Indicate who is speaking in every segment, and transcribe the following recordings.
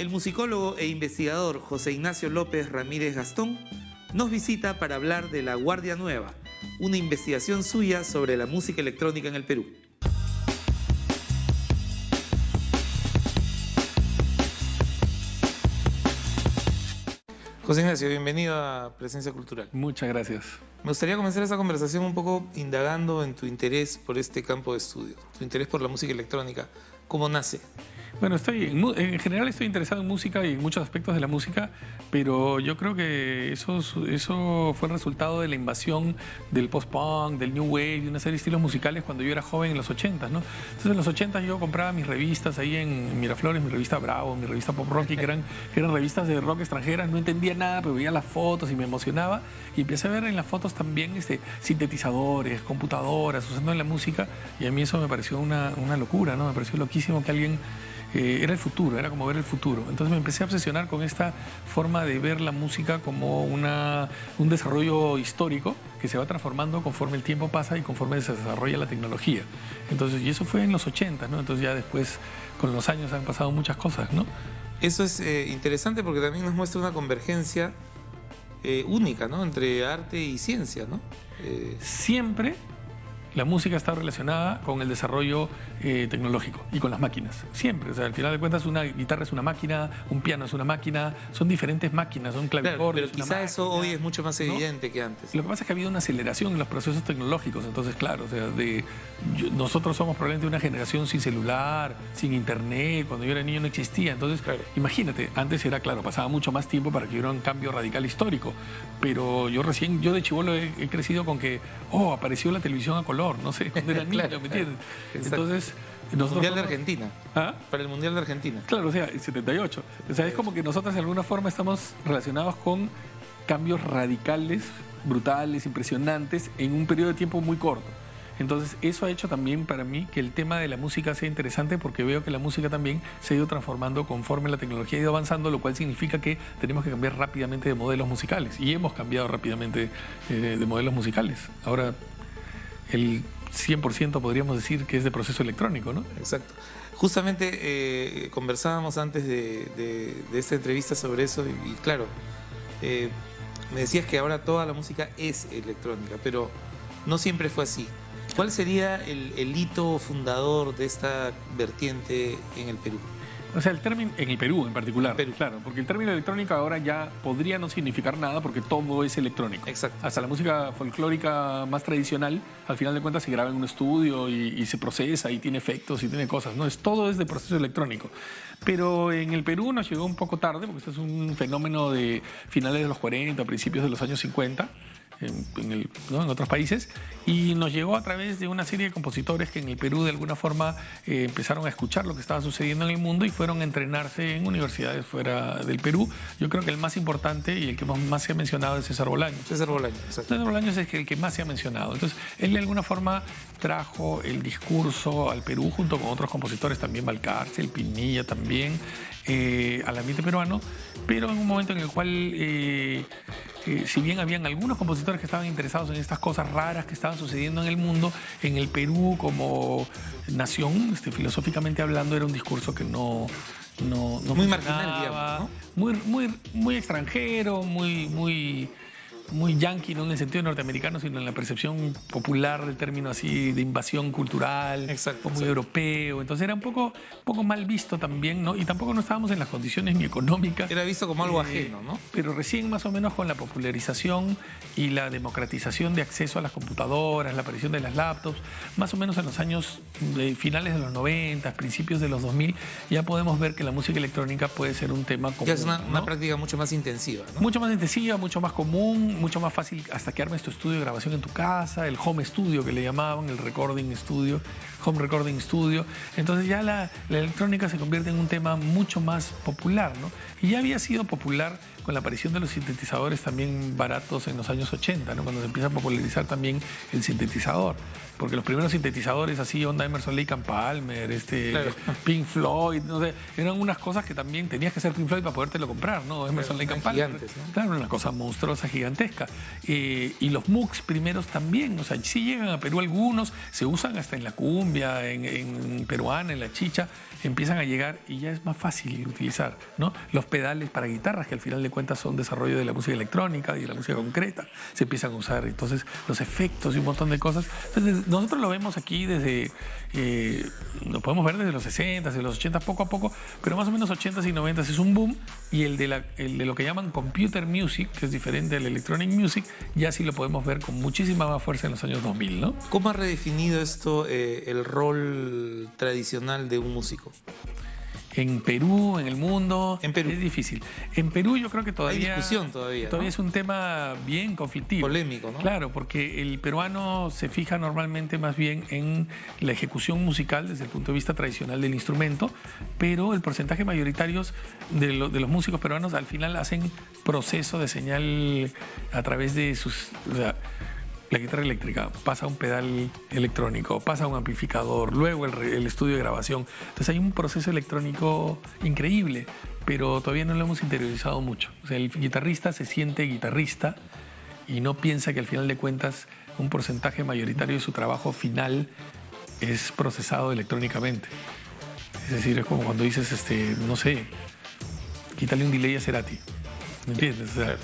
Speaker 1: el musicólogo e investigador José Ignacio López Ramírez Gastón nos visita para hablar de La Guardia Nueva, una investigación suya sobre la música electrónica en el Perú. José Ignacio, bienvenido a Presencia Cultural.
Speaker 2: Muchas gracias.
Speaker 1: Me gustaría comenzar esta conversación un poco indagando en tu interés por este campo de estudio, tu interés por la música electrónica. ¿Cómo nace?
Speaker 2: Bueno, en general estoy interesado en música y en muchos aspectos de la música, pero yo creo que eso fue el resultado de la invasión del post-punk, del new wave, de una serie de estilos musicales cuando yo era joven en los 80s, ¿no? Entonces en los 80s yo compraba mis revistas ahí en Miraflores, mi revista Bravo, mi revista Pop Rocky, que eran revistas de rock extranjeras, no entendía nada, pero veía las fotos y me emocionaba y empecé a ver en las fotos también sintetizadores, computadoras, usando en la música, y a mí eso me pareció una locura, ¿no? Me pareció loquísimo que alguien... era el futuro, era como ver el futuro. Entonces me empecé a obsesionar con esta forma de ver la música como un desarrollo histórico que se va transformando conforme el tiempo pasa y conforme se desarrolla la tecnología. Entonces, y eso fue en los 80, ¿no? Entonces ya después, con los años han pasado muchas cosas, ¿no?
Speaker 1: Eso es interesante porque también nos muestra una convergencia única, ¿no? Entre arte y ciencia, ¿no?
Speaker 2: Siempre la música está relacionada con el desarrollo tecnológico y con las máquinas. Siempre. O sea, al final de cuentas, una guitarra es una máquina, un piano es una máquina, son diferentes máquinas, son clavicordios.
Speaker 1: Claro, pero quizá eso hoy es mucho más evidente, ¿no?, que antes.
Speaker 2: Lo que pasa es que ha habido una aceleración en los procesos tecnológicos. Entonces, claro, o sea, nosotros somos probablemente una generación sin celular, sin internet. Cuando yo era niño no existía. Entonces, claro, imagínate, antes era, claro, pasaba mucho más tiempo para que hubiera un cambio radical histórico. Pero yo de chibolo he crecido con que, apareció la televisión a color. No sé, cuando era niño, ¿me entiendes? Entonces,
Speaker 1: Mundial de Argentina.
Speaker 2: ¿Ah?
Speaker 1: Para el Mundial de Argentina.
Speaker 2: Claro, o sea, en 78. O sea, es como que nosotros de alguna forma estamos relacionados con cambios radicales, brutales, impresionantes, en un periodo de tiempo muy corto. Entonces, eso ha hecho también para mí que el tema de la música sea interesante, porque veo que la música también se ha ido transformando conforme la tecnología ha ido avanzando, lo cual significa que tenemos que cambiar rápidamente de modelos musicales. Y hemos cambiado rápidamente de modelos musicales. Ahora, el 100% podríamos decir que es de proceso electrónico, ¿no?
Speaker 1: Exacto. Justamente conversábamos antes de esta entrevista sobre eso y claro, me decías que ahora toda la música es electrónica, pero no siempre fue así. ¿Cuál sería el hito fundador de esta vertiente en el Perú?
Speaker 2: O sea, el término, en el Perú en particular,
Speaker 1: Perú.
Speaker 2: Claro, porque el término electrónico ahora ya podría no significar nada porque todo es electrónico.
Speaker 1: Exacto.
Speaker 2: Hasta la música folclórica más tradicional, al final de cuentas se graba en un estudio y se procesa y tiene efectos y tiene cosas, ¿no? Todo es de proceso electrónico. Pero en el Perú nos llegó un poco tarde porque este es un fenómeno de finales de los 40, principios de los años 50. En otros países, y nos llegó a través de una serie de compositores que en el Perú de alguna forma empezaron a escuchar lo que estaba sucediendo en el mundo y fueron a entrenarse en universidades fuera del Perú. Yo creo que el más importante y el que más se ha mencionado es César Bolaños.
Speaker 1: César Bolaños, exacto.
Speaker 2: César Bolaños es el que más se ha mencionado. Entonces, él de alguna forma trajo el discurso al Perú junto con otros compositores, también Valcárcel, Pinilla también, al ambiente peruano, pero en un momento en el cual, si bien habían algunos compositores que estaban interesados en estas cosas raras que estaban sucediendo en el mundo, en el Perú como nación, filosóficamente hablando, era un discurso que no
Speaker 1: muy marginal, digamos, ¿no?
Speaker 2: Muy extranjero, muy yanqui, no en el sentido norteamericano, sino en la percepción popular del término así de invasión cultural.
Speaker 1: Exacto,
Speaker 2: muy europeo. Entonces era un poco mal visto también, ¿no? Y tampoco no estábamos en las condiciones ni económicas.
Speaker 1: Era visto como algo ajeno, ¿no?
Speaker 2: Pero recién más o menos con la popularización y la democratización de acceso a las computadoras, la aparición de las laptops, más o menos en los años finales de los 90, principios de los 2000, ya podemos ver que la música electrónica puede ser un tema común.
Speaker 1: Ya es una práctica mucho más intensiva, ¿no?
Speaker 2: Mucho más intensiva, mucho más común, mucho más fácil hasta que armes tu estudio de grabación en tu casa, el home studio que le llamaban, el recording studio, home recording studio. Entonces ya la electrónica se convierte en un tema mucho más popular, ¿no? Y ya había sido popular con la aparición de los sintetizadores también baratos en los años 80, ¿no? Cuando se empieza a popularizar también el sintetizador. Porque los primeros sintetizadores así, onda Emerson, Lake and Palmer,
Speaker 1: Claro.
Speaker 2: Pink Floyd, no sé, eran unas cosas que también tenías que ser Pink Floyd para podértelo comprar, ¿no? Emerson, Lake and Palmer.
Speaker 1: Gigantes, ¿no?
Speaker 2: Claro, una cosa monstruosa, gigantesca. Y los MOOCs primeros también, o sea, sí llegan a Perú algunos, se usan hasta en la cumbia, en peruana, en la chicha, empiezan a llegar y ya es más fácil utilizar, ¿no? Los pedales para guitarras, que al final de cuentas son desarrollo de la música electrónica y de la música concreta, se empiezan a usar. Entonces, los efectos y un montón de cosas. Entonces, nosotros lo vemos aquí desde, lo podemos ver desde los 60, desde los 80, poco a poco, pero más o menos 80s y 90s es un boom, y el de lo que llaman computer music, que es diferente al electronic music, ya sí lo podemos ver con muchísima más fuerza en los años 2000, ¿no?
Speaker 1: ¿Cómo ha redefinido esto el rol tradicional de un músico?
Speaker 2: En Perú, en el mundo,
Speaker 1: En Perú.
Speaker 2: es difícil. En Perú yo creo que todavía...
Speaker 1: Hay discusión todavía, ¿no?
Speaker 2: es un tema bien conflictivo.
Speaker 1: Polémico, ¿no?
Speaker 2: Claro, porque el peruano se fija normalmente más bien en la ejecución musical desde el punto de vista tradicional del instrumento, pero el porcentaje mayoritario de los músicos peruanos al final hacen proceso de señal a través de sus... O sea, la guitarra eléctrica pasa a un pedal electrónico, pasa a un amplificador, luego el estudio de grabación. Entonces hay un proceso electrónico increíble, pero todavía no lo hemos interiorizado mucho. O sea, el guitarrista se siente guitarrista y no piensa que al final de cuentas un porcentaje mayoritario de su trabajo final es procesado electrónicamente. Es decir, es como cuando dices, no sé, quítale un delay a Cerati. ¿Me entiendes? O sea,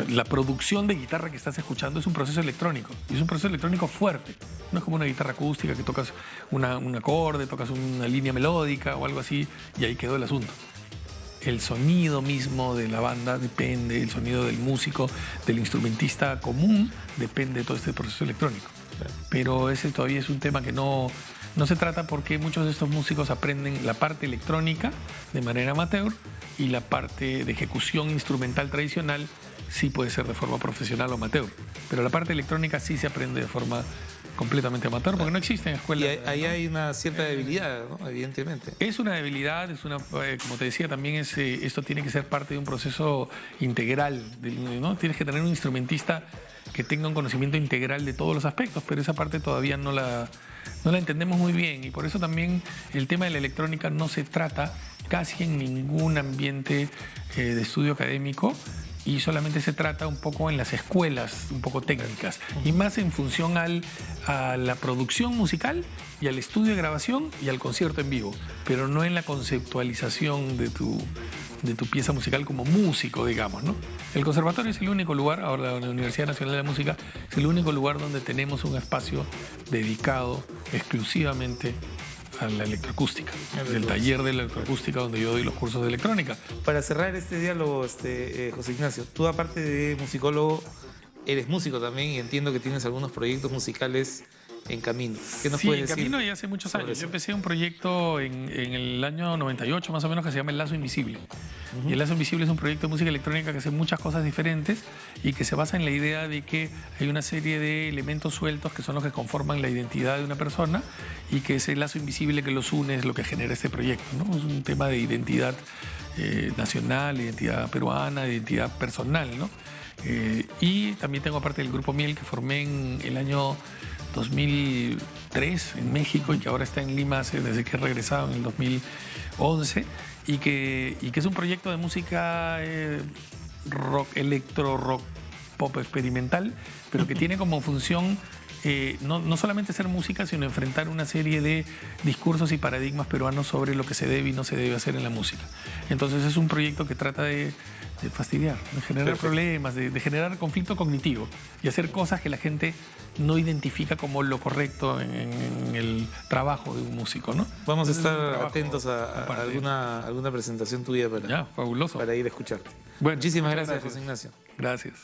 Speaker 2: la producción de guitarra que estás escuchando es un proceso electrónico, y es un proceso electrónico fuerte. No es como una guitarra acústica que tocas un acorde, tocas una línea melódica o algo así y ahí quedó el asunto. El sonido mismo de la banda depende, el sonido del músico, del instrumentista común, depende de todo este proceso electrónico. Pero ese todavía es un tema que no se trata, porque muchos de estos músicos aprenden la parte electrónica de manera amateur y la parte de ejecución instrumental tradicional sí puede ser de forma profesional o amateur. Pero la parte electrónica sí se aprende de forma completamente amateur, porque no existen escuelas.
Speaker 1: Y ahí hay una cierta debilidad, ¿no? Evidentemente.
Speaker 2: Es una debilidad, como te decía, también esto tiene que ser parte de un proceso integral, ¿no? Tienes que tener un instrumentista que tenga un conocimiento integral de todos los aspectos, pero esa parte todavía no la entendemos muy bien, y por eso también el tema de la electrónica no se trata casi en ningún ambiente de estudio académico, y solamente se trata un poco en las escuelas, un poco técnicas, y más en función a la producción musical y al estudio de grabación y al concierto en vivo, pero no en la conceptualización de tu pieza musical como músico, digamos, ¿no? El conservatorio es el único lugar, ahora la Universidad Nacional de la Música, es el único lugar donde tenemos un espacio dedicado exclusivamente a la electroacústica, del taller de electroacústica donde yo doy los cursos de electrónica.
Speaker 1: Para cerrar este diálogo, José Ignacio, tú, aparte de musicólogo, eres músico también, y entiendo que tienes algunos proyectos musicales en camino. ¿Qué nos puedes decir?
Speaker 2: Sí, en camino, y hace muchos años.
Speaker 1: eso?
Speaker 2: Yo empecé un proyecto en el año 98 más o menos, que se llama El Lazo Invisible. Y El Lazo Invisible es un proyecto de música electrónica que hace muchas cosas diferentes y que se basa en la idea de que hay una serie de elementos sueltos que son los que conforman la identidad de una persona, y que ese lazo invisible que los une es lo que genera este proyecto, ¿no? Es un tema de identidad nacional, identidad peruana, identidad personal, ¿no? Y también tengo, aparte del Grupo Miel, que formé en el año 2003 en México, y que ahora está en Lima desde que he regresado en el 2011, y que es un proyecto de música rock, electro, rock, pop experimental, pero que tiene como función no solamente hacer música, sino enfrentar una serie de discursos y paradigmas peruanos sobre lo que se debe y no se debe hacer en la música. Entonces es un proyecto que trata de fastidiar, de generar problemas, de generar conflicto cognitivo y hacer cosas que la gente no identifica como lo correcto en el trabajo de un músico, ¿no?
Speaker 1: Vamos a
Speaker 2: Entonces,
Speaker 1: estar atentos a alguna presentación tuya
Speaker 2: fabuloso.
Speaker 1: para ir a escucharte.
Speaker 2: Bueno,
Speaker 1: Muchísimas gracias, José Ignacio.
Speaker 2: Gracias.